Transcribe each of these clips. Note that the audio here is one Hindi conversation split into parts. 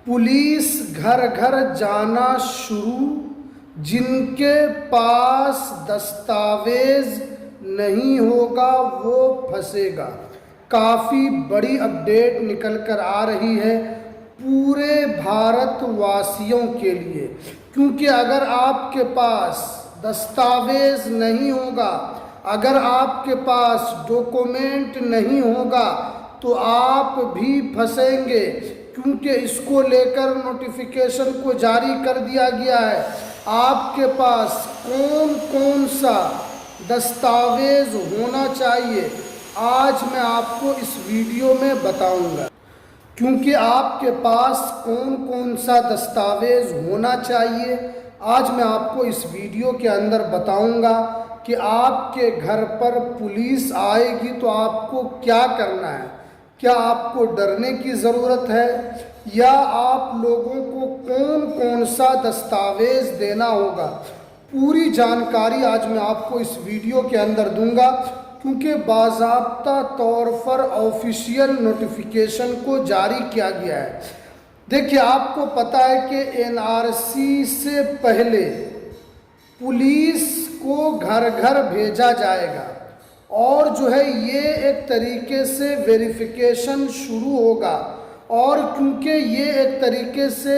पुलिस घर घर जाना शुरू, जिनके पास दस्तावेज नहीं होगा वो फंसेगा। काफ़ी बड़ी अपडेट निकल कर आ रही है पूरे भारतवासियों के लिए, क्योंकि अगर आपके पास दस्तावेज नहीं होगा, अगर आपके पास डॉक्यूमेंट नहीं होगा तो आप भी फंसेंगे, क्योंकि इसको लेकर नोटिफिकेशन को जारी कर दिया गया है। आपके पास कौन कौन सा दस्तावेज होना चाहिए आज मैं आपको इस वीडियो में बताऊंगा। क्योंकि आपके पास कौन कौन सा दस्तावेज होना चाहिए आज मैं आपको इस वीडियो के अंदर बताऊंगा कि आपके घर पर पुलिस आएगी तो आपको क्या करना है। क्या आपको डरने की ज़रूरत है या आप लोगों को कौन कौन सा दस्तावेज देना होगा, पूरी जानकारी आज मैं आपको इस वीडियो के अंदर दूंगा, क्योंकि बाज़ाब्ता तौर पर ऑफिशियल नोटिफिकेशन को जारी किया गया है। देखिए, आपको पता है कि एनआरसी से पहले पुलिस को घर घर भेजा जाएगा और जो है ये एक तरीके से वेरिफिकेशन शुरू होगा। और क्योंकि ये एक तरीके से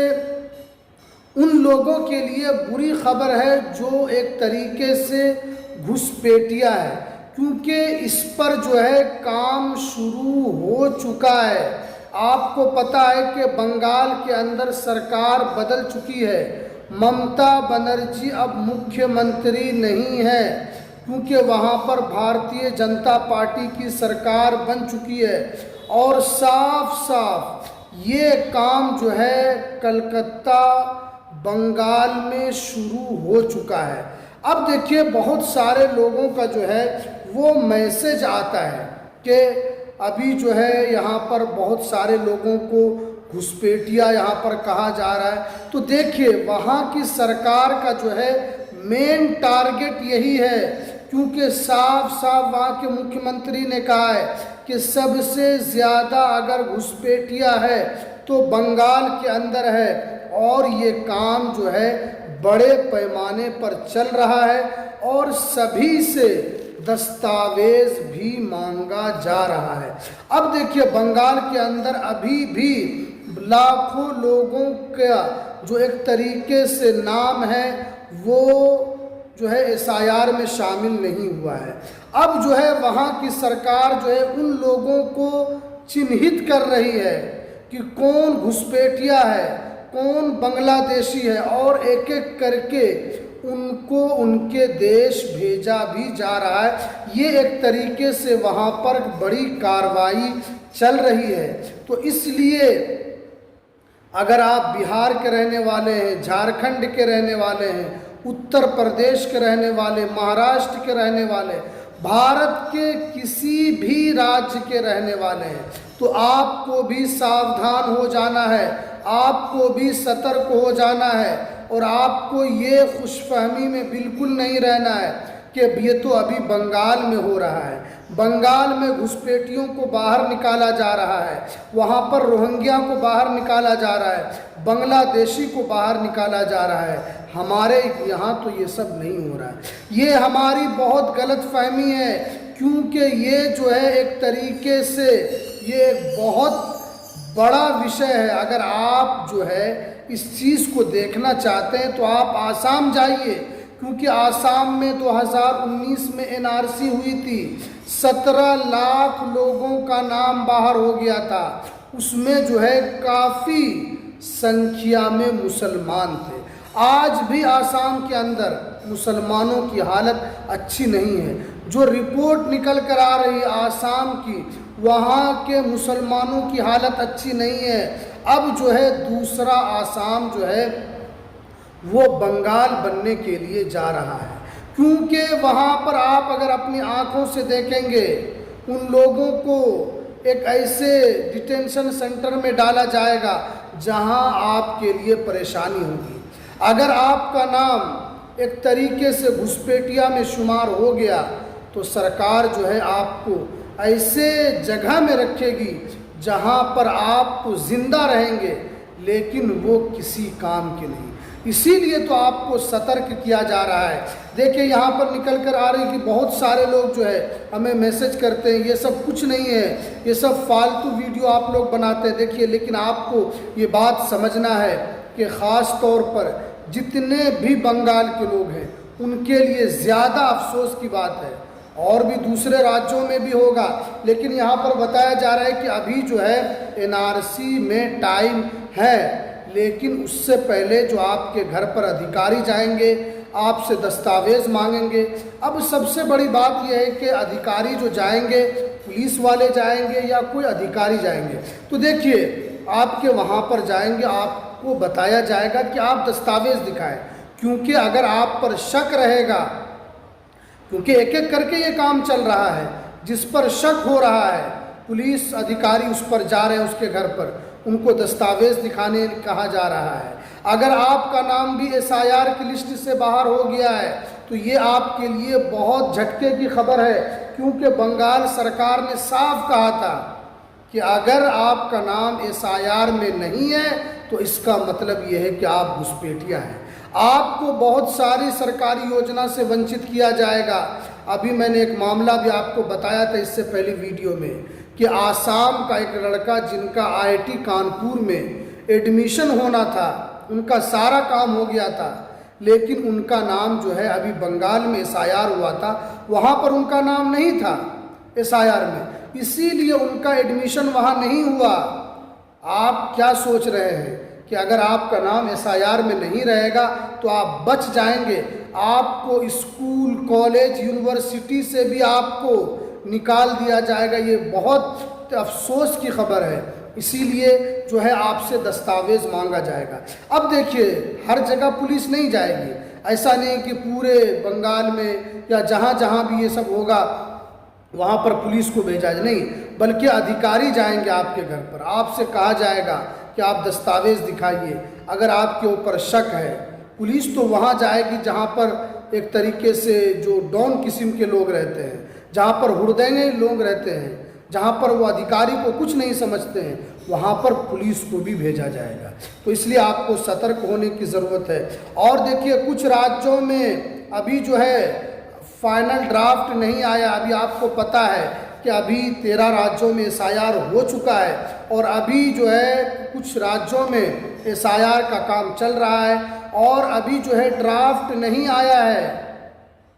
उन लोगों के लिए बुरी खबर है जो एक तरीके से घुसपैठिया है, क्योंकि इस पर जो है काम शुरू हो चुका है। आपको पता है कि बंगाल के अंदर सरकार बदल चुकी है। ममता बनर्जी अब मुख्यमंत्री नहीं है, क्योंकि वहाँ पर भारतीय जनता पार्टी की सरकार बन चुकी है। और साफ साफ ये काम जो है कलकत्ता बंगाल में शुरू हो चुका है। अब देखिए, बहुत सारे लोगों का जो है वो मैसेज आता है कि अभी जो है यहाँ पर बहुत सारे लोगों को घुसपैठिया यहाँ पर कहा जा रहा है। तो देखिए, वहाँ की सरकार का जो है मेन टारगेट यही है, क्योंकि साफ साफ वहाँ के मुख्यमंत्री ने कहा है कि सबसे ज़्यादा अगर घुसपैठिया है तो बंगाल के अंदर है। और ये काम जो है बड़े पैमाने पर चल रहा है और सभी से दस्तावेज भी मांगा जा रहा है। अब देखिए, बंगाल के अंदर अभी भी लाखों लोगों का जो एक तरीके से नाम है वो जो है एसआईआर में शामिल नहीं हुआ है। अब जो है वहाँ की सरकार जो है उन लोगों को चिन्हित कर रही है कि कौन घुसपैठिया है, कौन बांग्लादेशी है, और एक एक करके उनको उनके देश भेजा भी जा रहा है। ये एक तरीके से वहाँ पर बड़ी कार्रवाई चल रही है। तो इसलिए अगर आप बिहार के रहने वाले हैं, झारखंड के रहने वाले हैं, उत्तर प्रदेश के रहने वाले, महाराष्ट्र के रहने वाले, भारत के किसी भी राज्य के रहने वाले हैं, तो आपको भी सावधान हो जाना है, आपको भी सतर्क हो जाना है। और आपको ये खुशफहमी में बिल्कुल नहीं रहना है कि ये तो अभी बंगाल में हो रहा है। बंगाल में घुसपैठियों को बाहर निकाला जा रहा है, वहाँ पर रोहिंग्या को बाहर निकाला जा रहा है, बांग्लादेशी को बाहर निकाला जा रहा है। हमारे यहाँ तो ये सब नहीं हो रहा है। ये हमारी बहुत गलत फहमी है, क्योंकि ये जो है एक तरीके से ये एक बहुत बड़ा विषय है। अगर आप जो है इस चीज़ को देखना चाहते हैं तो आप आसाम जाइए, क्योंकि आसाम में 2019 में एनआरसी हुई थी, 17 लाख लोगों का नाम बाहर हो गया था। उसमें जो है काफ़ी संख्या में मुसलमान थे। आज भी आसाम के अंदर मुसलमानों की हालत अच्छी नहीं है। जो रिपोर्ट निकल कर आ रही है आसाम की, वहाँ के मुसलमानों की हालत अच्छी नहीं है। अब जो है दूसरा आसाम जो है वो बंगाल बनने के लिए जा रहा है, क्योंकि वहाँ पर आप अगर अपनी आँखों से देखेंगे उन लोगों को एक ऐसे डिटेंशन सेंटर में डाला जाएगा जहाँ आपके लिए परेशानी होगी। अगर आपका नाम एक तरीके से घुसपैठिया में शुमार हो गया तो सरकार जो है आपको ऐसे जगह में रखेगी जहाँ पर आप जिंदा रहेंगे, लेकिन वो किसी काम के नहीं। इसीलिए तो आपको सतर्क किया जा रहा है। देखिए यहाँ पर निकल कर आ रही कि बहुत सारे लोग जो है हमें मैसेज करते हैं, ये सब कुछ नहीं है, ये सब फालतू वीडियो आप लोग बनाते हैं। देखिए, लेकिन आपको ये बात समझना है कि ख़ास तौर पर जितने भी बंगाल के लोग हैं उनके लिए ज़्यादा अफसोस की बात है, और भी दूसरे राज्यों में भी होगा, लेकिन यहाँ पर बताया जा रहा है कि अभी जो है एनआरसी में टाइम है, लेकिन उससे पहले जो आपके घर पर अधिकारी जाएंगे, आपसे दस्तावेज़ मांगेंगे। अब सबसे बड़ी बात यह है कि अधिकारी जो जाएंगे, पुलिस वाले जाएंगे या कोई अधिकारी जाएंगे, तो देखिए आपके वहाँ पर जाएंगे, आपको बताया जाएगा कि आप दस्तावेज़ दिखाएं, क्योंकि अगर आप पर शक रहेगा, क्योंकि एक एक करके ये काम चल रहा है, जिस पर शक हो रहा है पुलिस अधिकारी उस पर जा रहे हैं, उसके घर पर उनको दस्तावेज़ दिखाने कहा जा रहा है। अगर आपका नाम भी एसआईआर की लिस्ट से बाहर हो गया है तो ये आपके लिए बहुत झटके की खबर है, क्योंकि बंगाल सरकार ने साफ कहा था कि अगर आपका नाम एसआईआर में नहीं है तो इसका मतलब ये है कि आप घुसपैठिया हैं, आपको बहुत सारी सरकारी योजना से वंचित किया जाएगा। अभी मैंने एक मामला भी आपको बताया था इससे पहले वीडियो में कि आसाम का एक लड़का जिनका आईआईटी कानपुर में एडमिशन होना था, उनका सारा काम हो गया था, लेकिन उनका नाम जो है अभी बंगाल में एसआईआर हुआ था, वहाँ पर उनका नाम नहीं था एसआईआर में, इसीलिए उनका एडमिशन वहाँ नहीं हुआ। आप क्या सोच रहे हैं कि अगर आपका नाम एसआईआर में नहीं रहेगा तो आप बच जाएंगे? आपको स्कूल, कॉलेज, यूनिवर्सिटी से भी आपको निकाल दिया जाएगा। ये बहुत अफसोस की खबर है, इसीलिए जो है आपसे दस्तावेज़ मांगा जाएगा। अब देखिए, हर जगह पुलिस नहीं जाएगी, ऐसा नहीं कि पूरे बंगाल में या जहाँ जहाँ भी ये सब होगा वहाँ पर पुलिस को भेजा जाए, नहीं, बल्कि अधिकारी जाएंगे आपके घर पर, आपसे कहा जाएगा कि आप दस्तावेज़ दिखाइए। अगर आपके ऊपर शक है, पुलिस तो वहाँ जाएगी जहाँ पर एक तरीके से जो डॉन किस्म के लोग रहते हैं, जहाँ पर हुड़दंगे लोग रहते हैं, जहाँ पर वो अधिकारी को कुछ नहीं समझते हैं, वहाँ पर पुलिस को भी भेजा जाएगा। तो इसलिए आपको सतर्क होने की ज़रूरत है। और देखिए, कुछ राज्यों में अभी जो है फाइनल ड्राफ्ट नहीं आया। अभी आपको पता है कि अभी 13 राज्यों में एसआईआर हो चुका है, और अभी जो है कुछ राज्यों में एसआईआर का काम चल रहा है, और अभी जो है ड्राफ्ट नहीं आया है,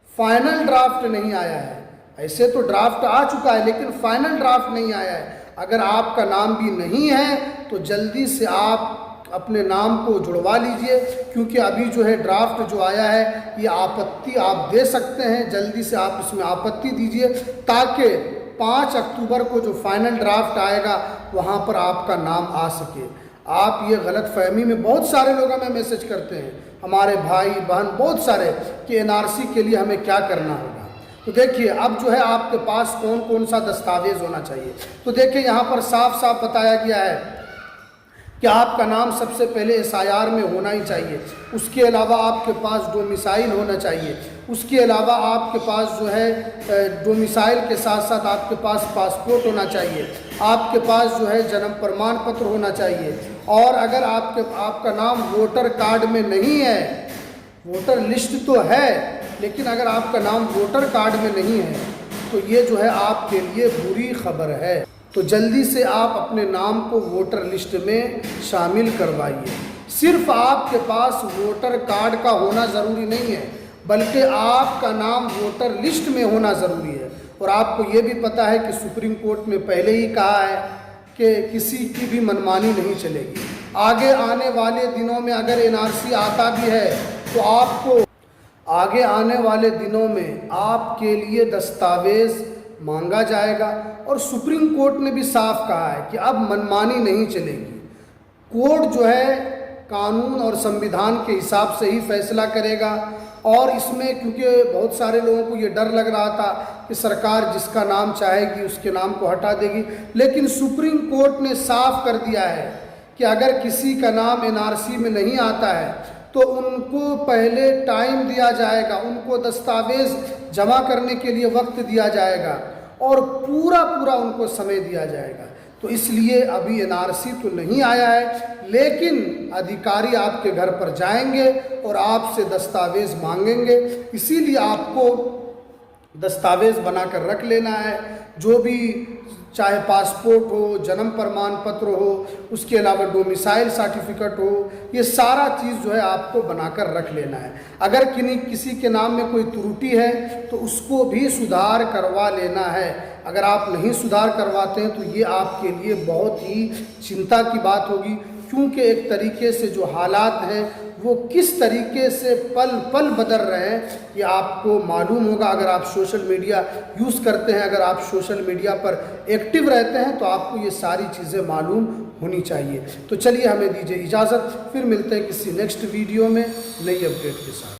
फाइनल ड्राफ्ट नहीं आया है। ऐसे तो ड्राफ्ट आ चुका है, लेकिन फाइनल ड्राफ्ट नहीं आया है। अगर आपका नाम भी नहीं है तो जल्दी से आप अपने नाम को जुड़वा लीजिए, क्योंकि अभी जो है ड्राफ्ट जो आया है ये आपत्ति आप दे सकते हैं, जल्दी से आप इसमें आपत्ति दीजिए, ताकि 5 अक्टूबर को जो फाइनल ड्राफ्ट आएगा वहाँ पर आपका नाम आ सके। आप ये गलत फहमी में, बहुत सारे लोग हमें मैसेज करते हैं, हमारे भाई बहन बहुत सारे, कि एनआरसी के लिए हमें क्या करना होगा। तो देखिए, अब जो है आपके पास कौन कौन सा दस्तावेज होना चाहिए। तो देखिए, यहाँ पर साफ साफ बताया गया है कि आपका नाम सबसे पहले एसआईआर में होना ही चाहिए, उसके अलावा आपके पास डोमिसाइल होना चाहिए, उसके अलावा आपके पास जो है डोमिसाइल के साथ साथ आपके पास पासपोर्ट होना चाहिए, आपके पास जो है जन्म प्रमाण पत्र होना चाहिए, और अगर आपका नाम वोटर कार्ड में नहीं है, वोटर लिस्ट तो है लेकिन अगर आपका नाम वोटर कार्ड में नहीं है तो ये जो है आपके लिए बुरी खबर है। तो जल्दी से आप अपने नाम को वोटर लिस्ट में शामिल करवाइए। सिर्फ आपके पास वोटर कार्ड का होना ज़रूरी नहीं है, बल्कि आपका नाम वोटर लिस्ट में होना ज़रूरी है। और आपको ये भी पता है कि सुप्रीम कोर्ट ने पहले ही कहा है कि किसी की भी मनमानी नहीं चलेगी। आगे आने वाले दिनों में अगर एनआरसी आता भी है तो आपको आगे आने वाले दिनों में आपके लिए दस्तावेज़ मांगा जाएगा। और सुप्रीम कोर्ट ने भी साफ कहा है कि अब मनमानी नहीं चलेगी। कोर्ट जो है कानून और संविधान के हिसाब से ही फैसला करेगा। और इसमें क्योंकि बहुत सारे लोगों को ये डर लग रहा था कि सरकार जिसका नाम चाहेगी उसके नाम को हटा देगी, लेकिन सुप्रीम कोर्ट ने साफ कर दिया है कि अगर किसी का नाम एनआरसी में नहीं आता है तो उनको पहले टाइम दिया जाएगा, उनको दस्तावेज़ जमा करने के लिए वक्त दिया जाएगा और पूरा उनको समय दिया जाएगा। तो इसलिए अभी एनआरसी तो नहीं आया है, लेकिन अधिकारी आपके घर पर जाएंगे और आपसे दस्तावेज मांगेंगे। इसीलिए आपको दस्तावेज बनाकर रख लेना है, जो भी, चाहे पासपोर्ट हो, जन्म प्रमाण पत्र हो, उसके अलावा डोमिसाइल सर्टिफिकेट हो, ये सारा चीज़ जो है आपको बनाकर रख लेना है। अगर किसी के नाम में कोई त्रुटि है तो उसको भी सुधार करवा लेना है। अगर आप नहीं सुधार करवाते हैं तो ये आपके लिए बहुत ही चिंता की बात होगी, क्योंकि एक तरीके से जो हालात हैं वो किस तरीके से पल पल बदल रहे हैं ये आपको मालूम होगा। अगर आप सोशल मीडिया यूज़ करते हैं, अगर आप सोशल मीडिया पर एक्टिव रहते हैं तो आपको ये सारी चीज़ें मालूम होनी चाहिए। तो चलिए हमें दीजिए इजाज़त, फिर मिलते हैं किसी नेक्स्ट वीडियो में नई अपडेट के साथ।